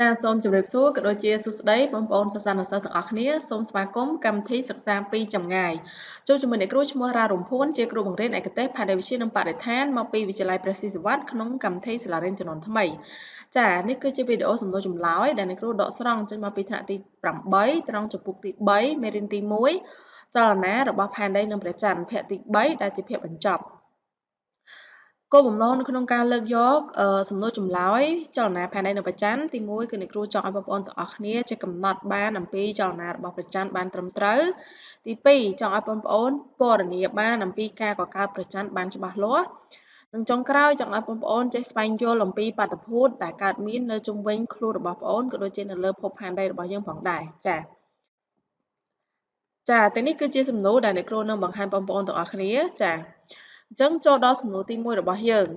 ចាសូមជម្រាបសួរក៏ដូចជាសួស្តីបងប្អូនសិស្សានុសិស្សទាំងអស់គ្នាសូមស្វាគមន៍កម្មវិធីសិក្សាពីចម្ងាយជួបជាមួយអ្នកគ្រូឈ្មោះរ៉ារំភួនជាគ្រូបង្រៀនឯកទេសផានវិទ្យានិងបរិស្ថានមកពីវិទ្យាល័យព្រះស៊ីសុវត្ថិក្នុងកម្មវិធីសាលារៀនជំនាន់ថ្មីចានេះគឺជាវីដេអូសំណួរចម្លើយដែលអ្នកគ្រូដកស្រង់ចេញមកពីថ្នាក់ទី8ត្រង់ចំពុកទី3មេរៀនទី1ចលនារបស់ផែនដីនិងព្រះច័ន្ទភាគទី3ដែលជាភាគបញ្ចប់គោលបំណងនៅក្នុងការលើកយកសំណួរចម្លើយចលនាផែនដីនិងព្រះច័ន្ទទី1គឺអ្នកគ្រូចង់ឲ្យបងប្អូនទាំងអស់គ្នាចេះកំណត់បានអំពីចលនារបស់ព្រះច័ន្ទបានត្រឹមត្រូវទី2ចង់ឲ្យបងប្អូនពណ៌នាបានអំពីការកកើតព្រះច័ន្ទបានច្បាស់លាស់និងចុងក្រោយចង់ឲ្យបងប្អូនចេះស្វែងយល់អំពីបាតុភូតដែលកើតមាននៅជុំវិញខ្លួនរបស់បងប្អូនក៏ដូចជានៅលើភពផែនដីរបស់យើងផងដែរចាទាំងនេះគឺជាសំណួរដែលអ្នកគ្រូនឹងបង្ហាញបងប្អូនទាំងអស់គ្នាចាអញ្ចឹងចូលដល់សំណួរទី1របស់យើង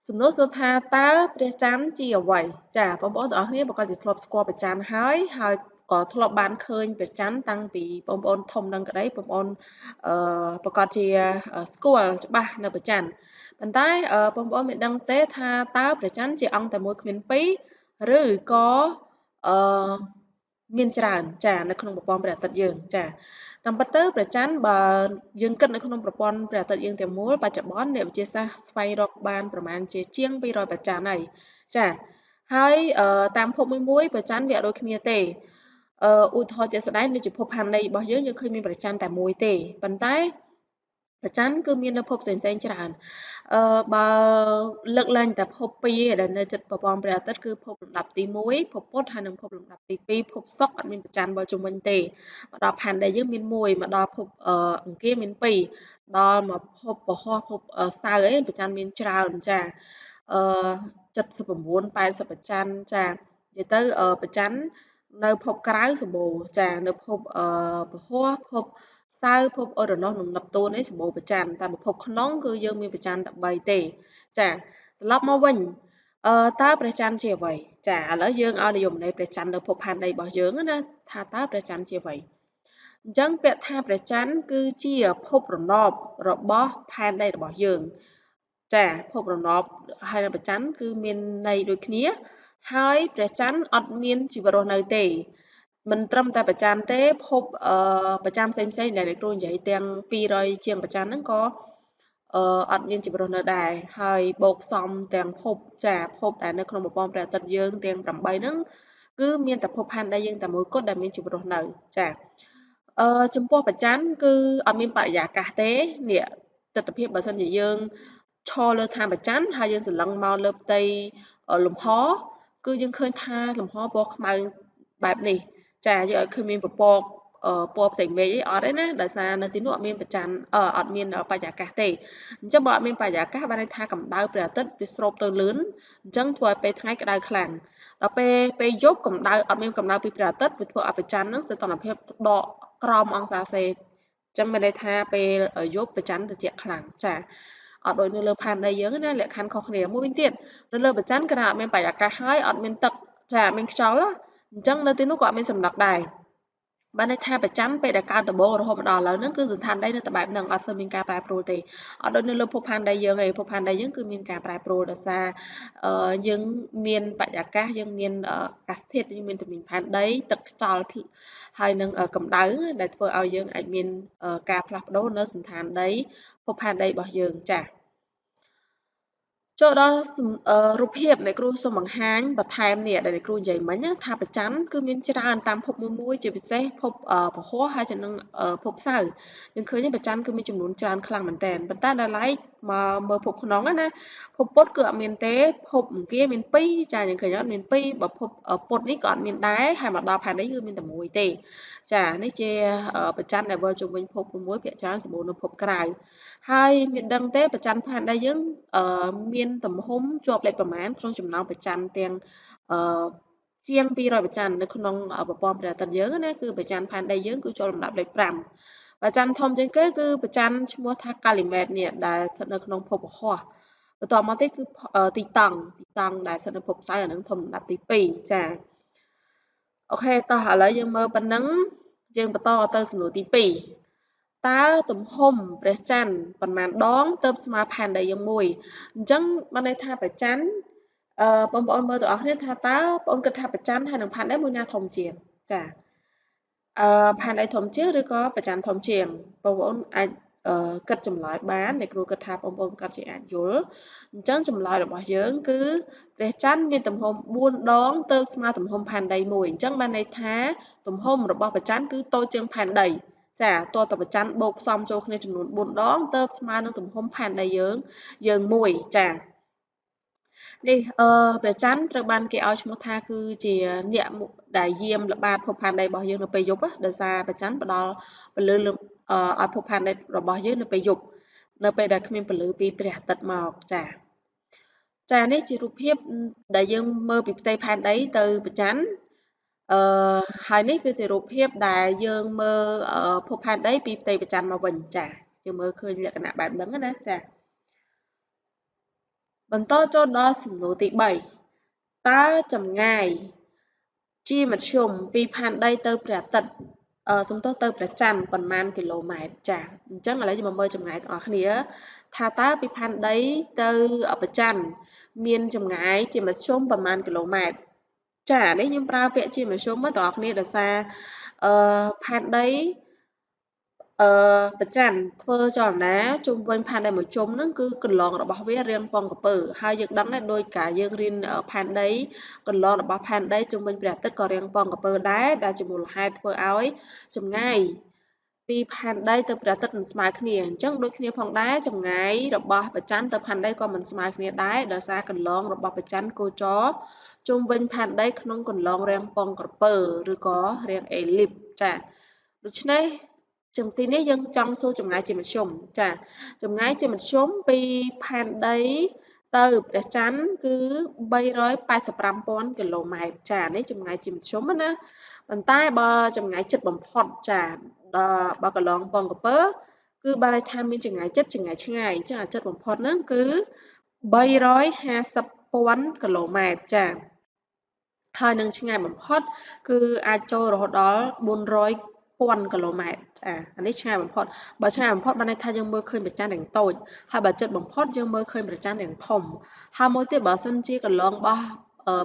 សំណួរសួរថាតើព្រះច័ន្ទជាអ្វីចាបងប្អូនទាំងអស់គ្នាប្រកាសជាធ្លាប់ស្គាល់ព្រះច័ន្ទហើយក៏ធ្លាប់បានឃើញព្រះច័ន្ទតាំងពីបងប្អូនធំនឹងក្តីបងប្អូនប្រកាសជាស្គាល់ច្បាស់នៅព្រះច័ន្ទប៉ុន្តែបងប្អូនមិនដឹងទេថាតើព្រះច័ន្ទជាអង្គតែមួយគ្មានពីរឬក៏អឺមានច្រើនចានៅក្នុងប្រព័ន្ធព្រះអាទិត្យយើងចាតាមពិតទៅព្រះច័ន្ទបើយើងគិតនៅក្នុងប្រព័ន្ធព្រះអាទិត្យយើងទាំងមូលបច្ចុប្បន្នអ្នកវិទ្យាសាស្ត្រស្វែងរកបានប្រមាណជាជាង200ព្រះច័ន្ទហើយចាហើយតាមភពមួយព្រះច័ន្ទវាអត់ដូចគ្នាទេឧទាហរណ៍ជាក់ស្ដែងដូចជាភពផែនដីរបស់យើងឃើញមានព្រះច័ន្ទតែមួយទេប៉ុន្តែព្រះច័ន្ទគឺមាននៅភពផ្សេងៗច្រើនបើលើកលែងតែភពពីរដែលនៅជិតប្រព័ន្ធព្រះអាទិត្យគឺភពលំដាប់ទី1ភពពុទ្ធហើយនិងភពលំដាប់ទី2ភពសុក្រអត់មានព្រះច័ន្ទវិលជុំវិញទេមកដល់ផែនដីយើងមានមួយមកដល់ភពអង្គារមានពីរដល់មកភពពហោះភពសៅរ៍អីព្រះច័ន្ទមានច្រើនចា79 80ព្រះច័ន្ទចានិយាយទៅព្រះច័ន្ទនៅភពក្រៅសម្បូរចានៅភពពហោះភពសៅរ៍ភពអ៊ុរ៉ានុសនិងនេបតូននេះសម្បូរព្រះច័ន្ទតែភពក្នុងគឺយើងមានព្រះច័ន្ទតែ3ទេចាត្រឡប់មកវិញតើព្រះច័ន្ទជាអ្វីចាឥឡូវយើងឲ្យនិយមន័យព្រះច័ន្ទនៅភពផែនដីរបស់យើងណាថាតើព្រះច័ន្ទជាអ្វីអញ្ចឹងពាក្យថាព្រះច័ន្ទគឺជាភពរណបរបស់ផែនដីរបស់យើងចាភពរណបហើយនៅព្រះច័ន្ទគឺមានន័យដូចគ្នាហើយព្រះច័ន្ទអត់មានជីវិតរស់នៅទេមិនត្រឹមតែព្រះច័ន្ទទេភពព្រះច័ន្ទផ្សេងៗដែលអ្នកគ្រូនិយាយទាំង200ជាងព្រះច័ន្ទហ្នឹងក៏អត់មានជីវិតរស់នៅដែរហើយបូកផ្សំទាំងភពដែលនៅក្នុងប្រព័ន្ធព្រះអាទិត្យយើងទាំង8ហ្នឹងគឺមានតែភពផែនដីយើងតែមួយគត់ដែលមានជីវិតរស់នៅចាចំពោះព្រះច័ន្ទគឺអត់មានបរិយាកាសទេនេះទិដ្ឋភាពបើសិនជាយើងឈរលើឋានព្រះច័ន្ទហើយយើងសន្លឹងមកលើផ្ទៃលំហគឺយើងឃើញថាលំហពណ៌ខ្មៅបែបនេះចាយើងអត់ឃើញមានពណ៌ផ្ទៃមេឃអីអត់ទេណាដោយសារនៅទីនោះអត់មានព្រះច័ន្ទអត់មានបរិយាកាសទេអញ្ចឹងបើអត់មានបរិយាកាសបានន័យថាកម្ដៅព្រះអាទិត្យវាស្រូបទៅលឿនអញ្ចឹងធ្វើឲ្យពេលថ្ងៃក្ដៅខ្លាំងដល់ពេលយប់កម្ដៅអត់មានកម្ដៅពីព្រះអាទិត្យវាធ្វើឲ្យព្រះច័ន្ទហ្នឹងសីតុណ្ហភាពដកក្រោមអង្សាសេអញ្ចឹងមានន័យថាពេលយប់ព្រះច័ន្ទត្រជាក់ខ្លាំងចាអត់ដូចនៅលើផែនដីយើងណាលក្ខខណ្ឌខុសគ្នាមួយវិញទៀតនៅលើព្រះច័ន្ទគឺថាអត់មានបរិយាកាសហើយអត់មានទឹកចាអត់មានខ្យល់អញ្ចឹងនៅទីនោះក៏អត់មានសំណឹកដែរបានន័យថាព្រះច័ន្ទពេលដែលកើតដំបូងរហូតមកដល់ឥឡូវហ្នឹងគឺសណ្ឋានដីនៅតែបែបហ្នឹងអត់សូវមានការប្រែប្រួលទេអត់ដូចនៅលើភពផែនដីយើងទេភពផែនដីយើងគឺមានការប្រែប្រួលដោយសារយើងមានបរិយាកាសយើងមានអាកាសធាតុយើងមានទំនាញផែនដីទឹកខ្យល់ហើយនឹងកម្ដៅដែលធ្វើឲ្យយើងអាចមានការផ្លាស់ប្ដូរនៅសណ្ឋានដីភពផែនដីរបស់យើងចា៎ចូលដល់រូបភាពអ្នកគ្រូសូមបង្ហាញបន្ថែមនេះដែលអ្នកគ្រូនិយាយមិញថាព្រះច័ន្ទគឺមានច្រើនតាមភពមួយជាពិសេសភពពហោះហើយនឹងភពសៅរ៍យើងឃើញព្រះច័ន្ទគឺមានចំនួនច្រើនខ្លាំងមែនទែនប៉ុន្តែដល់ឡែកមកមើលភពក្នុងណាភពពុទ្ធគឺអត់មានទេភពអង្គារមាន2ចាយើងឃើញអត់មាន2បើភពពុទ្ធនេះក៏អត់មានដែរហើយមកដល់ផែនដីគឺមានតែមួយទេចានេះជាព្រះច័ន្ទដែលវិលជុំវិញភព6ភាគច្រើនសម្បូរនៅភពក្រៅហើយមានដឹងទេព្រះច័ន្ទផែនដីយើងមានទំហំជាប់លេខប្រមាណក្នុងចំណោមព្រះច័ន្ទទាំងជាង200ព្រះច័ន្ទនៅក្នុងប្រព័ន្ធព្រះអាទិត្យយើងណាគឺព្រះច័ន្ទផែនដីយើងគឺចូលលំដាប់លេខ5ព្រះច័ន្ទធំជាងគេគឺព្រះច័ន្ទឈ្មោះថាកាលីម៉េតនេះដែលស្ថិតនៅក្នុងភពពហោះបន្ទាប់មកទៀតគឺទីតង់ដែលស្ថិតនៅភពសៅរ៍អានឹងធំលំដាប់ទី2ចាអូខេតោះឥឡូវយើងមើលប៉ុណ្ណឹងយើងបន្តទៅសំណួរទី2តើទំហំព្រះច័ន្ទប៉ុន្មានដងទើបស្មើផែនដីយើងមួយអញ្ចឹងបានន័យថាព្រះច័ន្ទ បងប្អូនមើលទាំងអស់គ្នាថាតើបងប្អូនគិតថាប្រច័ណ្ឌហើយនឹងផានដីមួយណាធំជាងចាផានដីធំជាងឬក៏ប្រច័ណ្ឌធំជាងបងប្អូនអាចគិតចម្លើយបានអ្នកគ្រូគិតថាបងប្អូនគាត់ជាអាចយល់អញ្ចឹងចម្លើយរបស់យើងគឺព្រះច័ន្ទមានទំហំ4ដងទៅស្មើទំហំផែនដីមួយអញ្ចឹងបានន័យថាទំហំរបស់ព្រះច័ន្ទគឺតូចជាងផែនដីចាតើតព្រះច័ន្ទបូកផ្សំចូលគ្នាចំនួន4ដងទៅស្មើនឹងទំហំផែនដីយើងមួយចានេះព្រះច័ន្ទត្រូវបានគេឲ្យឈ្មោះថាគឺជាអ្នកដែលយាមល្បាតភពផែនដីរបស់យើងនៅពេលយប់ដោយសារព្រះច័ន្ទផ្ដល់ពលឺឲ្យភពផែនដីរបស់យើងនៅពេលយប់នៅពេលដែលគ្មានពលឺពីព្រះអាទិត្យមកចានេះជារូបភាពដែលយើងមើលពីផ្ទៃផែនដីទៅព្រះច័ន្ទហើយនេះគឺជារូបភាពដែលយើងមើលភពផែនដីពីផ្ទៃព្រះច័ន្ទមកវិញចាយើងមើលឃើញលក្ខណៈបែបហ្នឹងណាចាបន្តចូលដល់សំណួរទី3តើចម្ងាយជាមធ្យមពីផែនដីទៅព្រះអាទិត្យសំទោសទៅព្រះច័ន្ទប៉ុន្មានគីឡូម៉ែត្រចាអញ្ចឹងឥឡូវយើងមកមើលចម្ងាយទាំងអស់គ្នាថាតើពីផែនដីទៅព្រះច័ន្ទមានចម្ងាយជាមធ្យមប៉ុន្មានគីឡូម៉ែត្រចានេះខ្ញុំប្រើពាក្យជាមធ្យមទាំងអស់គ្នាដោយសារផែនដីព្រះច័ន្ទធ្វើចលនាជុំវិញផែនដីមួយជុំហ្នឹងគឺកន្លងរបស់វារាងពងក្រពើហើយយើងដឹងដែរដោយការយើងរៀនផែនដីកន្លងរបស់ផែនដីជុំវិញព្រះអាទិត្យក៏រាងពងក្រពើដែរដែលជាមូលហេតុធ្វើឲ្យចម្ងាយពីផែនដីទៅព្រះអាទិត្យមិនស្មើគ្នាអញ្ចឹងដូចគ្នាផងដែរចម្ងាយរបស់ព្រះច័ន្ទទៅផែនដីក៏មិនស្មើគ្នាដែរដោយសារកន្លងរបស់ព្រះច័ន្ទគោចរជុំវិញផែនដីក្នុងកន្លងរាងពងក្រពើឬក៏រាងអេលីបចាដូច្នេះទីនេះយើងចង់សួរចម្ងាយជាមធ្យមចាចម្ងាយជាមធ្យមពីផែនដីទៅព្រះច័ន្ទគឺ385,000គីឡូម៉ែត្រចានេះចម្ងាយជាមធ្យមណាប៉ុន្តែបើចម្ងាយជិតបំផុតចាបើកន្លងពងក្រពើគឺបានន័យថាមានចម្ងាយជិតចម្ងាយឆ្ងាយអញ្ចឹងអាជិតបំផុតហ្នឹងគឺ350,000គីឡូម៉ែត្រចាហើយនឹងឆ្ងាយបំផុតគឺអាចចូលរហូតដល់400,000គីឡូម៉ែត្រចាអានេះឆ្ងាយបំផុតបើឆ្ងាយបំផុតបានន័យថាយើងមើលឃើញព្រះច័ន្ទរាងតូចហើយបើជិតបំផុតយើងមើលឃើញព្រះច័ន្ទរាងធំហើយមួយទៀតបើសិនជាកន្លងរបស់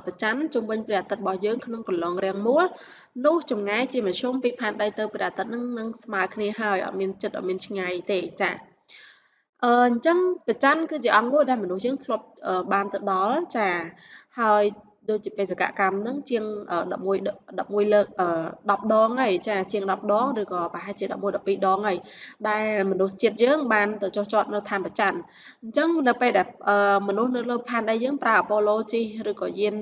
ព្រះច័ន្ទជុំវិញព្រះអាទិត្យរបស់យើងក្នុងកន្លងរាងមូលនោះចម្ងាយជាមធ្យមពីផែនដីទៅព្រះអាទិត្យនឹងស្មើគ្នាហើយអត់មានជិតអត់មានឆ្ងាយទេចាអញ្ចឹងព្រះច័ន្ទគឺជាអង្គមួយដែលមនុស្សយើងធ្លាប់បានទៅដល់ចាហើយដូចជាបេសកកម្មហ្នឹងជាង11លើក10ដងហើយចាជាង10ដងឬក៏ប្រហែលជា11 12ដងហើយដែលមនុស្សជាតិយើងបានទៅចុះចតនៅឋានព្រះច័ន្ទអញ្ចឹងនៅពេលដែលមនុស្សនៅលើផែនដីយើងប្រើអប៉ូឡូជិះឬក៏យាន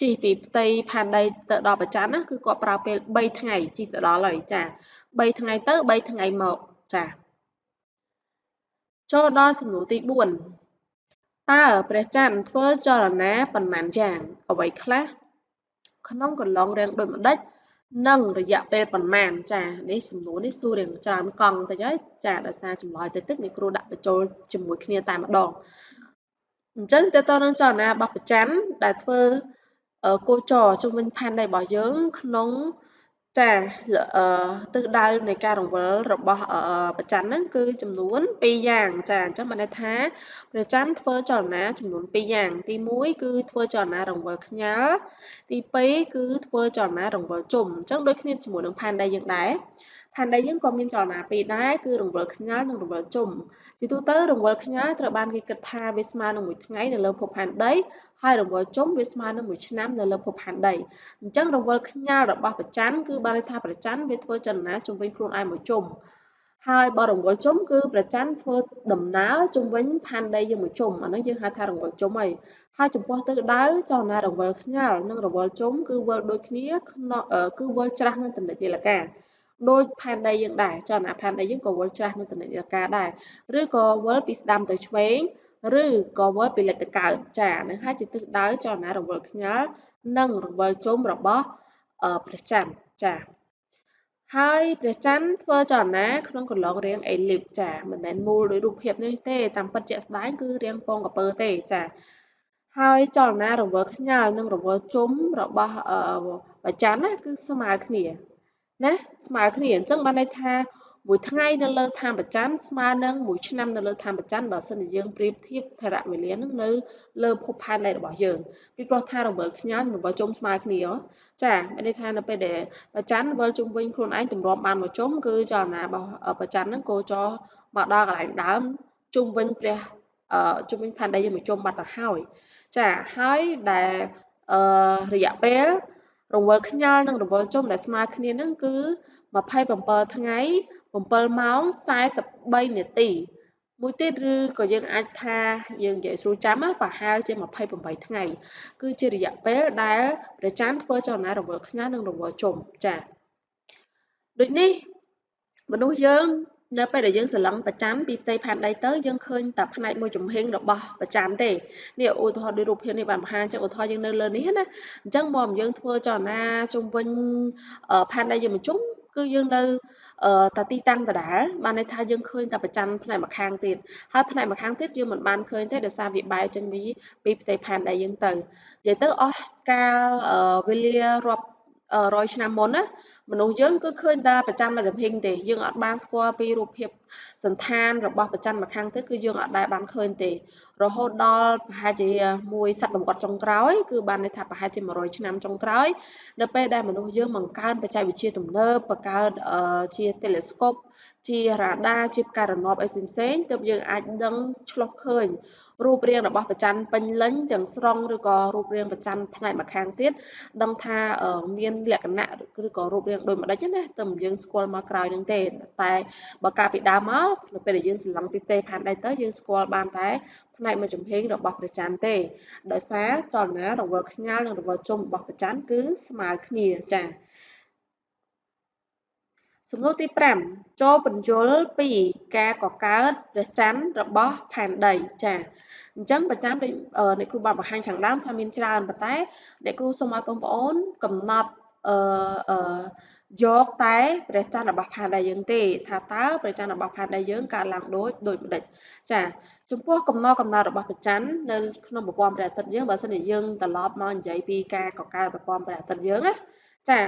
ជិះពីផ្ទៃផែនដីទៅដល់ព្រះច័ន្ទណាគឺគាត់ប្រើពេល3ថ្ងៃជិះទៅដល់ហើយចា3ថ្ងៃទៅ3ថ្ងៃមកចាចូលដល់សំណួរទី4តើព្រះច័ន្ទធ្វើចលនាប៉ុន្មានយ៉ាងអ្វីខ្លះក្នុងកន្លងរាងដូចម្ដេចនិងរយៈពេលប៉ុន្មានចានេះសំណួរនេះសួររៀងច្រើនកង់តិចហើយចាដោយសារចម្លើយតិចអ្នកគ្រូដាក់បញ្ចូលជាមួយគ្នាតែម្ដងអញ្ចឹងតើតើនឹងចលនារបស់ព្រះច័ន្ទដែលធ្វើគោចរជុំវិញផែនដីរបស់យើងក្នុងចាទិសដៅនៃការរង្វិលរបស់ព្រះច័ន្ទហ្នឹងគឺចំនួន2យ៉ាងចាអញ្ចឹងបានន័យថាព្រះច័ន្ទធ្វើចលនាចំនួន2យ៉ាងទី1គឺធ្វើចលនារង្វិលខ្ញាល់ទី2គឺធ្វើចលនារង្វិលជុំអញ្ចឹងដូចគ្នាជាមួយនឹងផែនដីយើងដែរផែនដីយើងក៏មានចលនាពីរដែរគឺរង្វិលខ្ញាល់និងរង្វិលជុំជាទូទៅរង្វិលខ្ញាល់ត្រូវបានគេគិតថាវាស្មើនឹងមួយថ្ងៃនៅលើភពផែនដីហើយរង្វិលជុំវាស្មើនឹងមួយឆ្នាំនៅលើភពផែនដីអញ្ចឹងរង្វិលខ្ញាល់របស់ព្រះច័ន្ទគឺបានន័យថាព្រះច័ន្ទវាធ្វើចលនាជុំវិញខ្លួនឯងមួយជុំហើយបើរង្វិលជុំគឺព្រះច័ន្ទធ្វើដំណើរជុំវិញផែនដីយើងមួយជុំអានោះយើងហៅថារង្វិលជុំហើយចំពោះទិសដៅចលនារង្វិលខ្ញាល់និងរង្វិលជុំគឺវិលដូចគ្នាគឺវិលច្រាស់នឹងទនិតនាឡិកាដូចផែនដីយើងដែរចលនាផែនដីយើងក៏វិលច្រាស់នឹងទនិតនាឡិកាដែរឬក៏វិលពីស្ដាំទៅឆ្វេងឬក៏វិលពីលិចទៅកើតចានឹងហើយជាទិសដៅចលនារង្វិលខ្ញាល់និងរង្វិលជុំរបស់ព្រះច័ន្ទចាហើយព្រះច័ន្ទធ្វើចលនាក្នុងកន្លងរាងអេលីបចាមិនមែនមូលដោយរូបភាពនេះទេតាមពិតជាក់ស្ដែងគឺរាងពងក្រពើទេចាហើយចលនារង្វិលខ្ញាល់និងរង្វិលជុំរបស់ព្រះច័ន្ទណាគឺស្មើគ្នាណាស្មើគ្នាអញ្ចឹងបានន័យថា មួយថ្ងៃនៅលើឋានព្រះច័ន្ទស្មើនឹងមួយឆ្នាំនៅលើឋានព្រះច័ន្ទបើសិនជាយើងប្រៀបធៀបថេរវេលានឹងនៅលើភពផែនដីរបស់យើងពីព្រោះថារង្វិលខ្ញាល់និងរង្វិលជុំស្មើគ្នាចាមានន័យថានៅពេលដែលព្រះច័ន្ទវិលជុំវិញខ្លួនឯងទម្រាំបានមកជុំគឺចលនារបស់ព្រះច័ន្ទនឹងគោចរមកដល់កន្លែងដើមជុំវិញព្រះជុំវិញផែនដីយើងមកជុំបាត់ទៅហើយចាហើយដែលរយៈពេលរង្វិលខ្ញាល់និងរង្វិលជុំដែលស្មើគ្នានឹងគឺ27ថ្ងៃ7ម៉ោង43នាទីមួយទៀតឬក៏យើងអាចថាយើងនិយាយស្រួលចាំប្រហែលជា28ថ្ងៃគឺជារយៈពេលដែលព្រះច័ន្ទធ្វើចលនារង្វិលខ្ញាល់និងរង្វិលជុំចាដូចនេះមនុស្សយើងនៅពេលដែលយើងស្រឡឹងព្រះច័ន្ទពីផ្ទៃផែនដីទៅយើងឃើញតែផ្នែកមួយចំហៀងរបស់ព្រះច័ន្ទទេនេះឧទាហរណ៍ដូចរូបភាពនេះបានបង្ហាញចឹងឧទាហរណ៍យើងនៅលើនេះណាអញ្ចឹងមកយើងធ្វើចលនាជុំវិញផែនដីយើងមកជុំគឺយើងនៅតែទីតាំងដដែលបានន័យថាយើងឃើញតែព្រះច័ន្ទផ្នែកម្ខាងទៀតហើយផ្នែកម្ខាងទៀតយើងមិនបានឃើញទេដោយសារវាបែរចេញពីផ្ទៃផែនដីយើងទៅនិយាយទៅអស់កាលវេលារាប់100ឆ្នាំមុនណាមនុស្សយើងគឺឃើញតែព្រះច័ន្ទមួយចំហៀងទេយើងអត់បានស្គាល់ពីរូបភាពសន្តានរបស់ព្រះច័ន្ទម្ខាងទៀតគឺយើងអត់ដែលបានឃើញទេរហូតដល់ប្រហែលជាមួយសតវត្សចុងក្រោយគឺបានន័យថាប្រហែលជា100ឆ្នាំចុងក្រោយនៅពេលដែលមនុស្សយើងបង្កើនបច្ចេកវិទ្យាទំនើបបង្កើតជា telescope ជារ៉ាដាជាផ្កាយរណបអីផ្សេងៗទើបយើងអាចដឹងឆ្លុះឃើញរូបរាងរបស់ព្រះច័ន្ទពេញលេញទាំងស្រុងឬក៏រូបរាងព្រះច័ន្ទផ្នែកម្ខាងទៀតដឹងថាមានលក្ខណៈឬក៏រូបរាងដូចម្ដេចណាតែយើងស្គាល់មកក្រោយនឹងទេតែបើកាលពីដើមមកនៅពេលដែលយើងស្រឡឹងពីផ្ទៃផែនដីទៅយើងស្គាល់បានតែផ្នែកមួយចំហៀងរបស់ព្រះច័ន្ទទេដោយសារចលនារង្វិលខ្ញាល់និងរង្វិលជុំរបស់ព្រះច័ន្ទគឺស្មើគ្នាចា៎សំណួរទី5ចូលពន្យល់ពីការកកើតព្រះច័ន្ទរបស់ផែនដីចា៎អញ្ចឹងព្រះច័ន្ទដូចអ្នកគ្រូបានបង្ហាញខាងដើមថាមានច្រើនប៉ុន្តែអ្នកគ្រូសូមឲ្យបងប្អូនកំណត់យកតែព្រះច័ន្ទរបស់ផែនដីយើងទេថាតើព្រះច័ន្ទរបស់ផែនដីយើងកើតឡើងដូចម្ដេចចាចំពោះកំណត់របស់ព្រះច័ន្ទនៅក្នុងប្រព័ន្ធព្រះអាទិត្យយើងបើសិនជាយើងត្រឡប់មកនិយាយពីការកកើតប្រព័ន្ធព្រះអាទិត្យយើងណាចា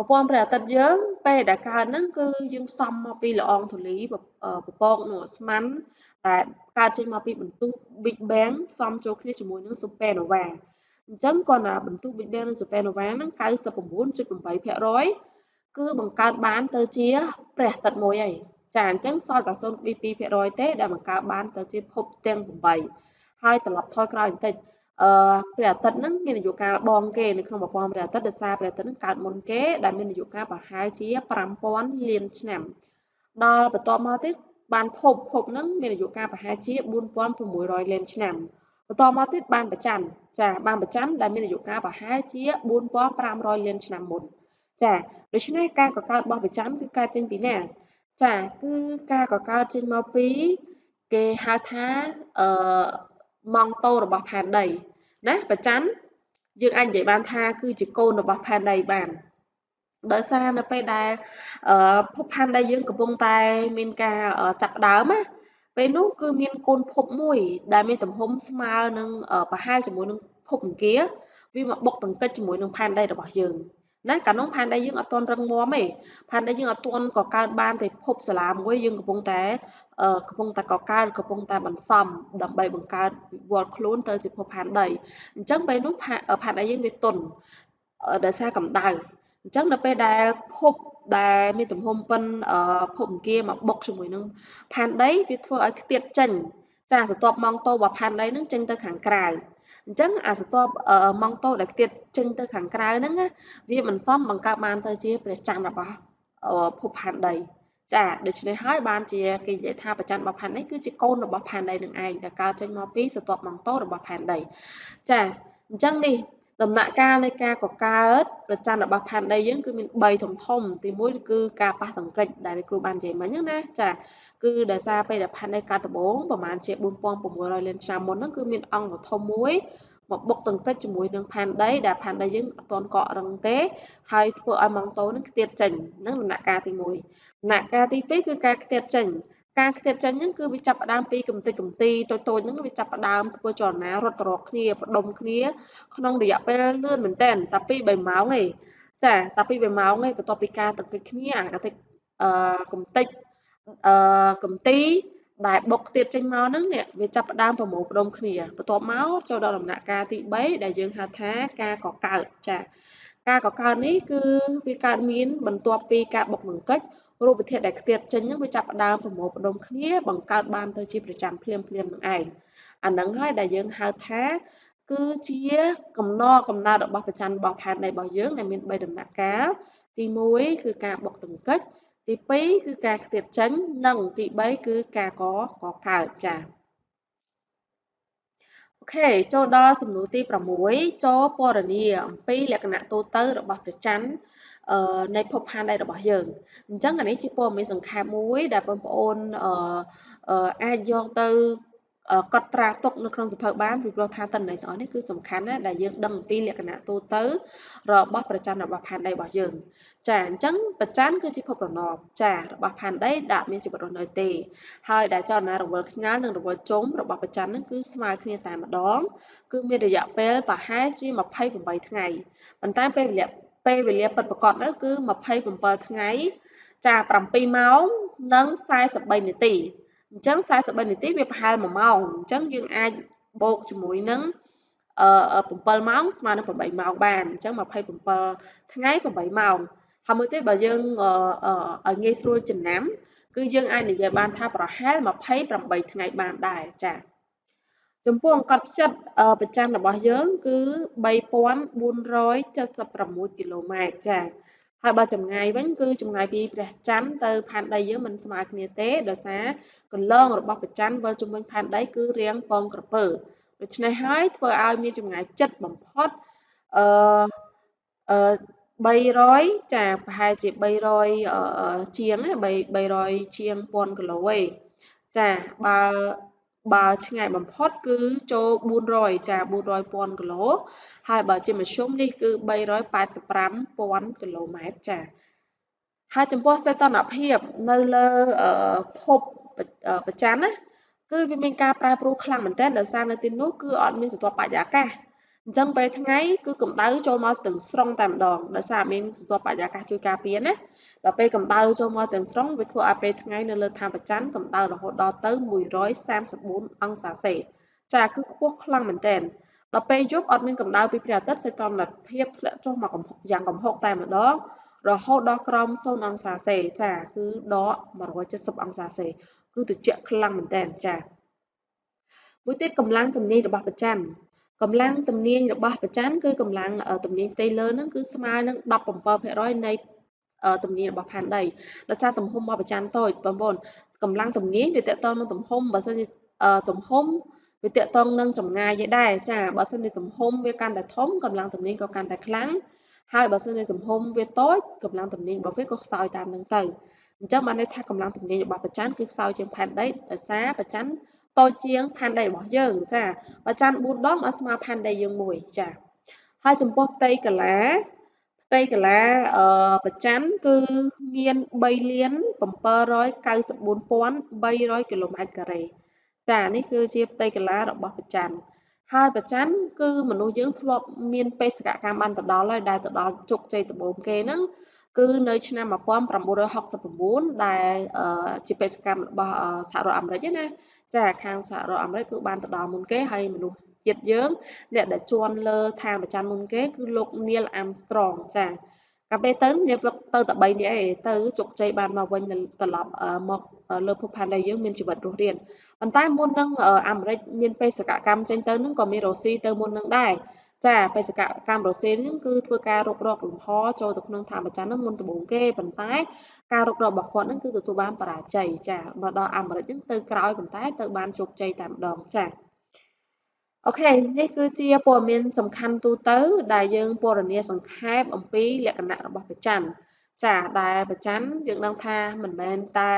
ប្រព័ន្ធព្រះអាទិត្យយើងពេលដែលកើតហ្នឹងគឺយើងផ្សំមកពីละអងធូលីពពកនិងឧស្ម័នដែលកើតចេញមកពីបន្ទុះ Big Bang ផ្សំចូលគ្នាជាមួយនឹង Supernova អញ្ចឹងគាត់ថាបន្ទុះ Big Bang និង Supernova ហ្នឹង99.8%គឺបង្កើតបានទៅជាព្រះអាទិត្យមួយហើយចាអញ្ចឹងសល់តែ 0.2% ទេដែលបង្កើតបានទៅជាភពទាំង8ហើយត្រឡប់ថយក្រោយបន្តិចព្រះអាទិត្យហ្នឹងមានអាយុកាលបងគេនៅក្នុងប្រព័ន្ធព្រះអាទិត្យដោយសារព្រះអាទិត្យហ្នឹងកើតមុនគេដែលមានអាយុកាលប្រហែលជា5000លានឆ្នាំដល់បន្ទាប់មកទៀតបានភពហ្នឹងមានអាយុកាលប្រហែលជា4600លានឆ្នាំបន្ទាប់មកទៀតបានព្រះច័ន្ទចាបានព្រះច័ន្ទដែលមានអាយុកាលប្រហែលជា4500លានឆ្នាំមុនចាដូច្នេះការកកើតរបស់ព្រះច័ន្ទគឺកើតចេញពីណាចាគឺការកកើតចេញមកពីគេហៅថាម៉ង់តូរបស់ផែនដីណាព្រះច័ន្ទយើងអាចនិយាយបានថាគឺជាកូនរបស់ផែនដីបានដោយសារនៅពេលដែលភពផែនដីយើងកំពុងតែមានការចាប់ផ្ដើមណាពេលនោះគឺមានកូនភពមួយដែលមានទំហំស្មើនឹងប្រហែលជាមួយនឹងភពអង្គារវាមកបុកទង្គិចជាមួយនឹងផែនដីរបស់យើងណាកាលនោះផែនដីយើងអត់ទាន់រឹងមាំទេផែនដីយើងអត់ទាន់កកើតបានទេភពសាលាមួយយើងកំពុងតែកកើតកំពុងតែបន្សំដើម្បីបង្កើតវិវត្តខ្លួនទៅជាភពផែនដីអញ្ចឹងពេលនោះផែនដីយើងវាទន់ដោយសារកម្ដៅអញ្ចឹងនៅពេលដែលភពដែលមានទំហំប៉ុនភពអង្គារមកបុកជាមួយនឹងផែនដីវាធ្វើឲ្យខ្ទាតចេញចាស្រទាប់ម៉ង់តូរបស់ផែនដីនឹងចេញទៅខាងក្រៅអញ្ចឹងអាស្រទាប់ម៉ង់តូដែលខ្ទាតចេញទៅខាងក្រៅហ្នឹងវាមិនសមបង្កើតបានទៅជាព្រះច័ន្ទរបស់ភពផែនដីចាដូច្នេះហើយបានជាគេនិយាយថាព្រះច័ន្ទរបស់ផែនដីគឺជាកូនរបស់ផែនដីនឹងឯងដែលកើតចេញមកពីស្រទាប់ម៉ង់តូរបស់ផែនដីចាអញ្ចឹងនេះដំណាក់កាលនៃការកកើតព្រះច័ន្ទរបស់ផែនដីយើងគឺមាន3ធំទី1គឺការប៉ះទង្គិចដែលគ្រូបាននិយាយមិញហ្នឹងណាចាគឺដោយសារពេលដែលផែនដីកើតដំបូងប្រហែលជា4600លានឆ្នាំមុនហ្នឹងគឺមានអង្គធំមួយមកបុកទង្គិចជាមួយនឹងផែនដីដែលផែនដីយើងអត់ទាន់កករឹងទេហើយធ្វើឲ្យម៉ង់តូនឹងខ្ទាតចេញហ្នឹងដំណាក់កាលទី1ដំណាក់កាលទី2គឺការខ្ទាតចេញការខ្ទាតចេញហ្នឹងគឺវាចាប់ផ្ដើមពីកំទេចកំទីតូចៗហ្នឹងវាចាប់ផ្ដើមធ្វើចលនារត់ទៅរកគ្នាផ្ដុំគ្នាក្នុងរយៈពេលលឿនមែនទែនតែ2-3ម៉ោងទេចាតែ2-3ម៉ោងទេបន្ទាប់ពីការទង្គិចគ្នាអាកំទេច កំទីដែលបុកទៀតចេញមកហ្នឹងនេះវាចាប់ផ្ដើមប្រមូលផ្ដុំគ្នាបន្ទាប់មកចូលដល់ដំណាក់កាលទី3ដែលយើងហៅថាការកកើតចាការកកើតនេះគឺវាកើតមានបន្ទាប់ពីការបុកនឹងកិច្ចរូបធាតុដែលខ្ទាតចេញហ្នឹងវាចាប់ផ្ដើមប្រមូលផ្ដុំគ្នាបង្កើតបានទៅជាប្រច័ណ្ឌភ្លាមនឹងឯងអាហ្នឹងហើយដែលយើងហៅថាគឺជាកំណកំណើតរបស់ប្រច័ណ្ឌរបស់ផែនដីរបស់យើងដែលមាន3ដំណាក់កាលទី1គឺការបុកទង្គិចទី2គឺការខ្ទាតចេញនិងទី3គឺការកកើតចា៎អូខេចូលដល់សំណួរទី6ចូលពណ៌នាអំពីលក្ខណៈទូទៅរបស់ព្រះច័ន្ទនៃភពផែនដីរបស់យើងអញ្ចឹងអានេះជាព័ត៌មានសង្ខេបមួយដែលបងប្អូនអាចយកទៅកត់ត្រាទុកនៅក្នុងសៀវភៅបានពីព្រោះថាតន្ន័យទាំងអស់នេះគឺសំខាន់ណាស់ដែលយើងដឹងអំពីលក្ខណៈទូទៅរបស់ព្រះច័ន្ទរបស់ផែនដីរបស់យើងចាអញ្ចឹងព្រះច័ន្ទគឺជាភពរណបចារបស់ផែនដីដែលមានជីវិតរស់នៅទេហើយដែលចលនារង្វិលខ្ញាល់និងរង្វិលជុំរបស់ព្រះច័ន្ទនឹងគឺស្មើគ្នាតែម្ដងគឺមានរយៈពេលប្រហែលជា28ថ្ងៃប៉ុន្តែពេលវេលាពិតប្រាកដនោះគឺ27ថ្ងៃចា7ម៉ោងនិង43នាទីអញ្ចឹង43នាទីវាប្រហែល1ម៉ោងអញ្ចឹងយើងអាចបូកជាមួយនឹង7ម៉ោងស្មើនឹង8ម៉ោងបានអញ្ចឹង27ថ្ងៃ8ម៉ោងហើយមួយទៀតបើយើងឲ្យងាយស្រួលចំណាំគឺយើងអាចនិយាយបានថាប្រហែល28ថ្ងៃបានដែរចា៎ចំពោះអង្កត់ផ្ចិតប្រចាំរបស់យើងគឺ3476គីឡូម៉ែត្រចា៎ហើយបើចម្ងាយវិញគឺចម្ងាយពីព្រះច័ន្ទទៅផែនដីយើងមិនស្មើគ្នាទេដោយសារកន្លងរបស់ព្រះច័ន្ទវិលជុំវិញផែនដីគឺរាងពងក្រពើដូច្នេះហើយធ្វើឲ្យមានចម្ងាយជិតបំផុតអឺ300ចាប្រហែលជា300ជាង300ជាងពាន់គីឡូឯងចាបើឆ្ងាយបំផុតគឺចូល400ចា400ពាន់គីឡូហើយបើជាមធ្យមនេះគឺ385ពាន់គីឡូម៉ែត្រចាហើយចំពោះសីតុណ្ហភាពនៅលើភពព្រះច័ន្ទណាគឺវាមានការប្រែប្រួលខ្លាំងមែនទែនដោយសារនៅទីនោះគឺអត់មានស្រទាប់បរិយាកាសអញ្ចឹងពេលថ្ងៃគឺកម្ដៅចូលមកទាំងស្រុងតែម្ដងដោយសារមានស្រទាប់បរិយាកាសជួយការពារណាដល់ពេលកម្ដៅចូលមកទាំងស្រុងវាធ្វើឲ្យពេលថ្ងៃនៅលើឋានព្រះច័ន្ទកម្ដៅរហូតដល់ទៅ134អង្សាសេចាគឺខ្ពស់ខ្លាំងមែនទែនដល់ពេលយប់អត់មានកម្ដៅពីព្រះអាទិត្យសីតុណ្ហភាពធ្លាក់ចុះមកយ៉ាងគំហុកតែម្ដងរហូតដល់ក្រោម0អង្សាសេចាគឺដក170អង្សាសេគឺត្រជាក់ខ្លាំងមែនទែនចាមួយទៀតកម្លាំងទំនាញរបស់ព្រះច័ន្ទកម្លាំងទំនាញរបស់ព្រះច័ន្ទគឺកម្លាំងទំនាញផ្ទៃលើហ្នឹងគឺស្មើនឹង17%នៃទំនាញរបស់ផែនដីដោយសារទំហំរបស់ព្រះច័ន្ទតូចបងប្អូនកម្លាំងទំនាញវាតកតងនឹងទំហំបើសិនជាទំហំវាតកតងនឹងចម្ងាយឯដែរចាបើសិនជាទំហំវាកាន់តែធំកម្លាំងទំនាញក៏កាន់តែខ្លាំងហើយបើសិនជាទំហំវាតូចកម្លាំងទំនាញរបស់វាក៏ខ្សោយតាមនឹងទៅអញ្ចឹងបានន័យថាកម្លាំងទំនាញរបស់ព្រះច័ន្ទគឺខ្សោយជាងផែនដីដោយសារព្រះច័ន្ទតូចជាងផែនដីរបស់យើងចាព្រះច័ន្ទ4ដងអត់ស្មើផែនដីយើងមួយចាហើយចំពោះផ្ទៃកន្លាព្រះច័ន្ទគឺមាន3,794,300គីឡូម៉ែត្រការ៉េចានេះគឺជាផ្ទៃកន្លារបស់ព្រះច័ន្ទហើយព្រះច័ន្ទគឺមនុស្សយើងធ្លាប់មានបេសកកម្មបានទៅដល់ហើយដែលទៅដល់ជោគជ័យដំបូងគេហ្នឹងគឺនៅឆ្នាំ1969ដែលជាបេសកកម្មរបស់សហរដ្ឋអាមេរិកណាចាខាងសហរដ្ឋអាមេរិកគឺបានទៅដល់មុនគេហើយមនុស្សជាតិយើងអ្នកដែលជាន់លើឋានព្រះច័ន្ទមុនគេគឺលោក Neil Armstrong ចាកាលពេលទៅអ្នកទៅតែ3នាក់ឯងទៅជោគជ័យបានមកវិញត្រឡប់មកលើភពផែនដីយើងមានជីវិតរស់រានប៉ុន្តែមុននឹងអាមេរិកមានបេសកកម្មចេញទៅនឹងក៏មានរុស្ស៊ីទៅមុននឹងដែរចាបេសកកម្មរុស្ស៊ីនឹងគឺធ្វើការរុករកលំហចូលទៅក្នុងឋានព្រះច័ន្ទនឹងមុនដំបូងគេប៉ុន្តែការរុករករបស់គាត់នឹងគឺទទួលបានបរាជ័យចាបើដល់អាមេរិកនឹងទៅក្រោយប៉ុន្តែទៅបានជោគជ័យតែម្ដងចាអូខេនេះគឺជាព័ត៌មានសំខាន់ទូទៅដែលយើងពណ៌នាសង្ខេបអំពីលក្ខណៈរបស់ព្រះច័ន្ទចាដែលព្រះច័ន្ទយើងដឹងថាមិនមែនតែ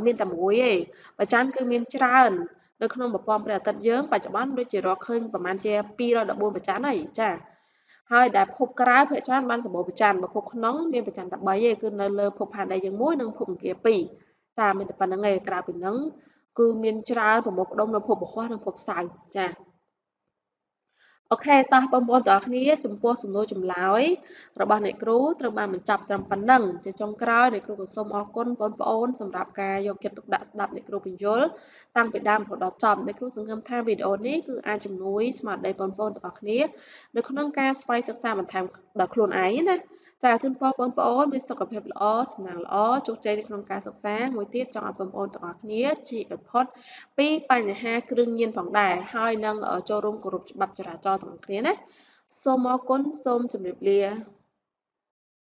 មានតែមួយទេព្រះច័ន្ទគឺមានច្រើននៅក្នុងប្រព័ន្ធព្រះអាទិត្យយើងបច្ចុប្បន្នដូចជារកឃើញប្រហែលជា214ព្រះច័ន្ទហើយចាហើយដែលភពក្រៅព្រះច័ន្ទបានសម្បូរព្រះច័ន្ទភពក្នុងមានព្រះច័ន្ទតែ3ទេគឺនៅលើភពផែនដីយើងមួយនិងភពអង្គារ2ចាមានតែប៉ុណ្្នឹងឯងក្រៅពីហ្នឹងគឺមានច្រើនប្រមូលផ្ដុំនៅភពពហុនិងភពសៅរ៍ចា អូខេតោះបងប្អូនទាំងអស់គ្នាចំពោះសំណួរចម្លើយរបស់អ្នកគ្រូត្រូវបានបញ្ចប់ត្រឹមប៉ុណ្ណឹងជាចុងក្រោយអ្នកគ្រូក៏សូមអរគុណបងប្អូនសម្រាប់ការយកចិត្តទុកដាក់ស្ដាប់អ្នកគ្រូបញ្យល់តាំងពីដើមរហូតដល់ចប់អ្នកគ្រូសង្ឃឹមថាវីដេអូនេះគឺអាចជំនួយស្មារតីបងប្អូនទាំងអស់គ្នានៅក្នុងការស្វែងសិក្សាបន្ថែមដល់ខ្លួនឯងណាចាជូនពរបងប្អូនមានសុខភាពល្អសំណាងល្អជោគជ័យនៅក្នុងការសិក្សាមួយទៀតចង់ឲ្យបងប្អូនទាំងអស់គ្នាជៀសឲ្យផុតពីបញ្ហាគ្រឿងញៀនផងដែរហើយនឹងចូលរួមគោរពច្បាប់ចរាចរណ៍ទាំងអស់គ្នាណាសូមអរគុណសូមជម្រាបលា